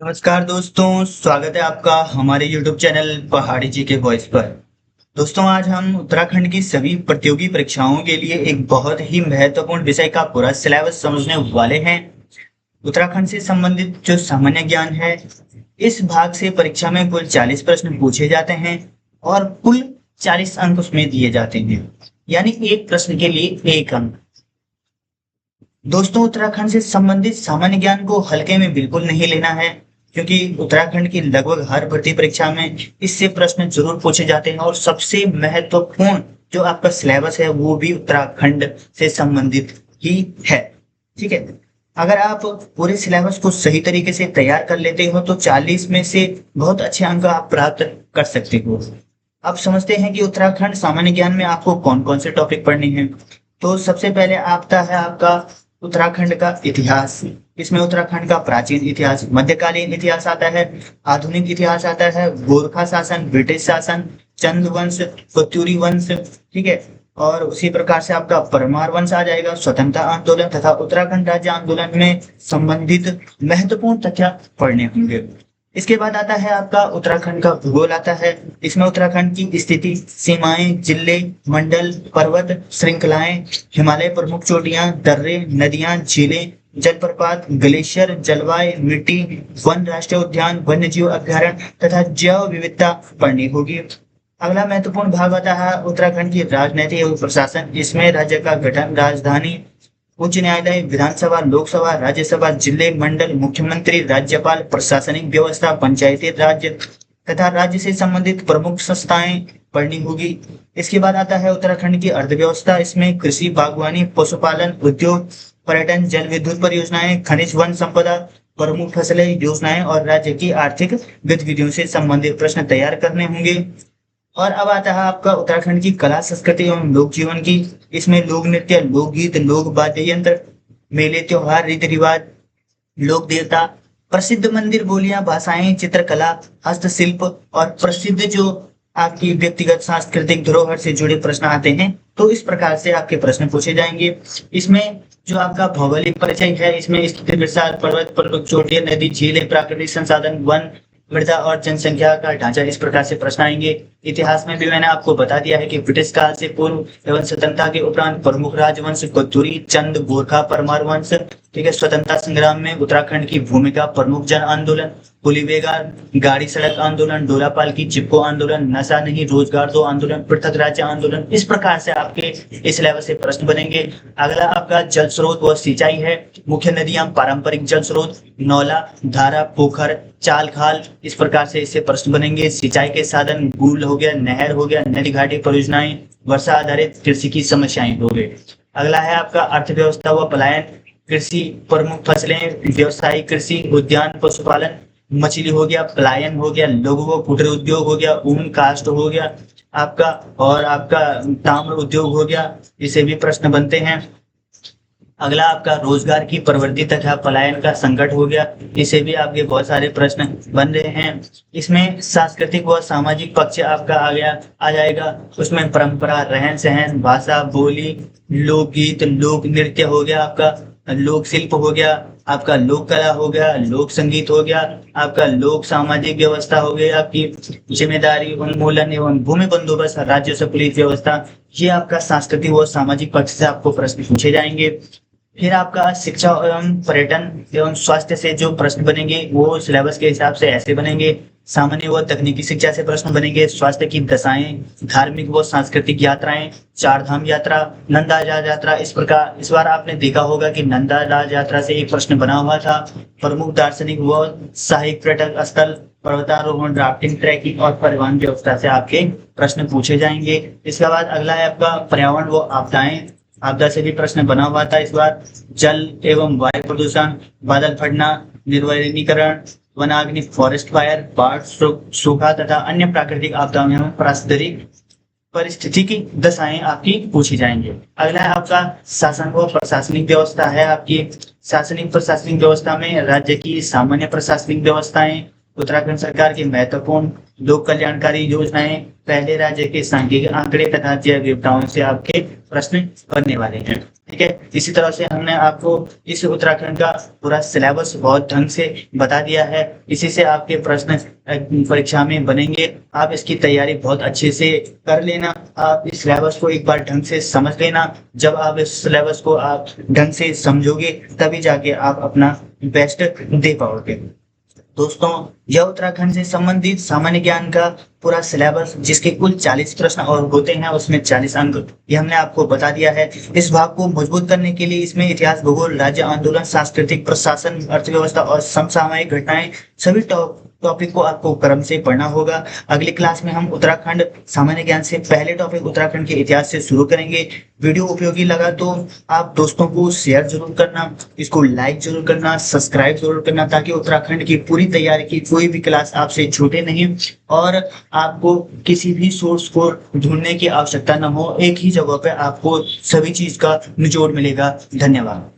नमस्कार दोस्तों, स्वागत है आपका हमारे YouTube चैनल पहाड़ी जी के वॉइस पर। दोस्तों, आज हम उत्तराखंड की सभी प्रतियोगी परीक्षाओं के लिए एक बहुत ही महत्वपूर्ण विषय का पूरा सिलेबस समझने वाले हैं। उत्तराखंड से संबंधित जो सामान्य ज्ञान है, इस भाग से परीक्षा में कुल 40 प्रश्न पूछे जाते हैं और कुल 40 अंक उसमें दिए जाते हैं, यानी एक प्रश्न के लिए एक अंक। दोस्तों, उत्तराखंड से संबंधित सामान्य ज्ञान को हल्के में बिल्कुल नहीं लेना है, क्योंकि उत्तराखंड की लगभग हर भर्ती परीक्षा में इससे प्रश्न जरूर पूछे जाते हैं और सबसे महत्वपूर्ण जो आपका सिलेबस है वो भी उत्तराखंड से संबंधित ही है। ठीक है, अगर आप पूरे सिलेबस को सही तरीके से तैयार कर लेते हो तो 40 में से बहुत अच्छे अंक आप प्राप्त कर सकते हो। अब समझते हैं कि उत्तराखंड सामान्य ज्ञान में आपको कौन कौन से टॉपिक पढ़ने हैं। तो सबसे पहले आता है आपका उत्तराखंड का इतिहास। इसमें उत्तराखंड का प्राचीन इतिहास, मध्यकालीन इतिहास आता है, आधुनिक इतिहास आता है, गोरखा शासन, ब्रिटिश शासन, चंद वंश, कत्यूरी वंश। ठीक है, और उसी प्रकार से आपका परमार वंश आ जाएगा, स्वतंत्रता आंदोलन तथा उत्तराखंड राज्य आंदोलन में संबंधित महत्वपूर्ण तथ्य पढ़ने होंगे। इसके बाद आता है आपका उत्तराखंड का भूगोल आता है। इसमें उत्तराखंड की स्थिति, सीमाएं, जिले, मंडल, पर्वत श्रृंखलाएं, हिमालय प्रमुख चोटियां, दर्रे, नदियां, झीलें, जलप्रपात, ग्लेशियर, जलवायु, मिट्टी, वन, राष्ट्रीय उद्यान, वन्य जीव अभ्यारण्य तथा जैव विविधता पढ़नी होगी। अगला महत्वपूर्ण भाग आता है उत्तराखंड की राजनीति एवं प्रशासन। इसमें राज्य का गठन, राजधानी, उच्च न्यायालय, विधानसभा, लोकसभा, राज्यसभा, जिले, मंडल, मुख्यमंत्री, राज्यपाल, प्रशासनिक व्यवस्था, पंचायती राज तथा राज्य से संबंधित प्रमुख संस्थाएं पढ़नी होगी। इसके बाद आता है उत्तराखंड की अर्थव्यवस्था। इसमें कृषि, बागवानी, पशुपालन, उद्योग, पर्यटन, जल विद्युत परियोजनाएं, खनिज, वन संपदा, प्रमुख फसलें, योजनाएं और राज्य की आर्थिक गतिविधियों से संबंधित प्रश्न तैयार करने होंगे। और अब आता है आपका उत्तराखंड की कला, संस्कृति एवं लोक जीवन की। इसमें लोक नृत्य, लोकगीत, लोक वाद्य यंत्र, मेले, त्योहार, रीति रिवाज, लोक देवता, प्रसिद्ध मंदिर, बोलियां, भाषाएं, चित्रकला, हस्तशिल्प और प्रसिद्ध जो आपकी व्यक्तिगत सांस्कृतिक धरोहर से जुड़े प्रश्न आते हैं। तो इस प्रकार से आपके प्रश्न पूछे जाएंगे। इसमें जो आपका भौगोलिक परिचय है, इसमें स्थिति विस्तार, पर्वत पर्वत चोटियां, नदी, झीलें, प्राकृतिक संसाधन, वन, मृदा और जनसंख्या का ढांचा, इस प्रकार से प्रश्न आएंगे। इतिहास में भी मैंने आपको बता दिया है कि ब्रिटिश काल से पूर्व एवं स्वतंत्रता के उपरांत प्रमुख राजवंश, कत्यूरी, चंद, गोरखा, परमार वंश। ठीक है, स्वतंत्रता संग्राम में उत्तराखंड की भूमिका, प्रमुख जन आंदोलन, पुलिवेगार, गाड़ी सड़क आंदोलन, डोलापाल की चिपको आंदोलन, नशा नहीं रोजगार दो आंदोलन, पृथक राज्य आंदोलन। इस प्रकार से आपके इस लेवल से प्रश्न बनेंगे। अगला आपका जल स्रोत व सिंचाई है। मुख्य नदियां, पारंपरिक जल स्रोत, नौला, धारा, पोखर, चाल खाल, इस प्रकार से इससे प्रश्न बनेंगे। सिंचाई के साधन, पुल हो गया, नहर हो गया, नदी घाटी परियोजनाएं, वर्षा आधारित कृषि की समस्याएं हो गई। अगला है आपका अर्थव्यवस्था व पलायन। कृषि, प्रमुख फसलें, व्यवसायिक कृषि, उद्यान, पशुपालन, मछली हो गया, पलायन हो गया, लघु व कुटीर उद्योग हो गया, ऊन कास्ट हो गया आपका, और आपका ताम्र उद्योग हो गया, इसे भी प्रश्न बनते हैं। अगला आपका रोजगार की प्रवृत्ति तथा पलायन का संकट हो गया, इसे भी आपके बहुत सारे प्रश्न बन रहे हैं। इसमें सांस्कृतिक व सामाजिक पक्ष आपका आ जाएगा। उसमें परंपरा, रहन सहन, भाषा, बोली, लोकगीत, लोक नृत्य हो गया आपका, लोक शिल्प हो गया आपका, लोक कला हो गया, लोक संगीत हो गया आपका, लोक सामाजिक व्यवस्था हो गई आपकी, जिम्मेदारी, उन्मूलन एवं भूमि बंदोबस्त, राज्य पुलिस व्यवस्था। ये आपका सांस्कृतिक व सामाजिक पक्ष से आपको प्रश्न पूछे जाएंगे। फिर आपका शिक्षा एवं पर्यटन एवं स्वास्थ्य से जो प्रश्न बनेंगे वो सिलेबस के हिसाब से ऐसे बनेंगे। सामान्य व तकनीकी शिक्षा से प्रश्न बनेंगे, स्वास्थ्य की दशाएं, धार्मिक व सांस्कृतिक यात्राएं, चार धाम यात्रा, नंदा यात्रा। इस प्रकार इस बार आपने देखा होगा कि नंदा यात्रा से एक प्रश्न बना हुआ था। प्रमुख दार्शनिक व सहायक पर्यटक स्थल, पर्वतारोहण, राफ्टिंग, ट्रैकिंग और परिवहन व्यवस्था से आपके प्रश्न पूछे जाएंगे। इसके बाद अगला है आपका पर्यावरण व आपदाएं। आपदा से भी प्रश्न बना हुआ था इस बार। जल एवं वायु प्रदूषण, बादल फटना, निर्वनीकरण, वनाग्नि, फॉरेस्ट फायर, बाढ़, सूखा तथा अन्य प्राकृतिक आपदाओं एवं पारिस्थितिक परिस्थिति की दशाएं आपकी पूछी जाएंगे। अगला है आपका शासन व प्रशासनिक व्यवस्था है आपकी। शासनिक प्रशासनिक व्यवस्था में राज्य की सामान्य प्रशासनिक व्यवस्थाएं, उत्तराखंड सरकार की महत्वपूर्ण लोक कल्याणकारी योजनाएं, पहले राज्य के सांख्यिकी आंकड़े तथा जैव विविधताओं से आपके प्रश्न बनने वाले हैं। ठीक है, इसी तरह से हमने आपको इस उत्तराखंड का पूरा सिलेबस बहुत ढंग से बता दिया है। इसी से आपके प्रश्न परीक्षा में बनेंगे। आप इसकी तैयारी बहुत अच्छे से कर लेना। आप इस सिलेबस को एक बार ढंग से समझ लेना। जब आप इस सिलेबस को आप ढंग से समझोगे तभी जाके आप अपना बेस्ट दे पाओगे। दोस्तों, यह उत्तराखंड से संबंधित सामान्य ज्ञान का पूरा सिलेबस, जिसके कुल 40 प्रश्न और होते हैं, उसमें 40 अंक, ये हमने आपको बता दिया है। इस भाग को मजबूत करने के लिए इसमें इतिहास, भूगोल, राज्य आंदोलन, सांस्कृतिक, प्रशासन, अर्थव्यवस्था और समसामयिक घटनाएं, सभी टॉपिक को आपको क्रम से पढ़ना होगा। अगली क्लास में हम उत्तराखंड सामान्य ज्ञान से पहले टॉपिक उत्तराखंड के इतिहास से शुरू करेंगे। वीडियो उपयोगी लगा तो आप दोस्तों को शेयर जरूर करना, इसको लाइक जरूर करना, सब्सक्राइब जरूर करना, ताकि उत्तराखंड की पूरी तैयारी की कोई भी क्लास आपसे छूटे नहीं और आपको किसी भी सोर्स को ढूंढने की आवश्यकता न हो। एक ही जगह पे आपको सभी चीज का निचोड़ मिलेगा। धन्यवाद।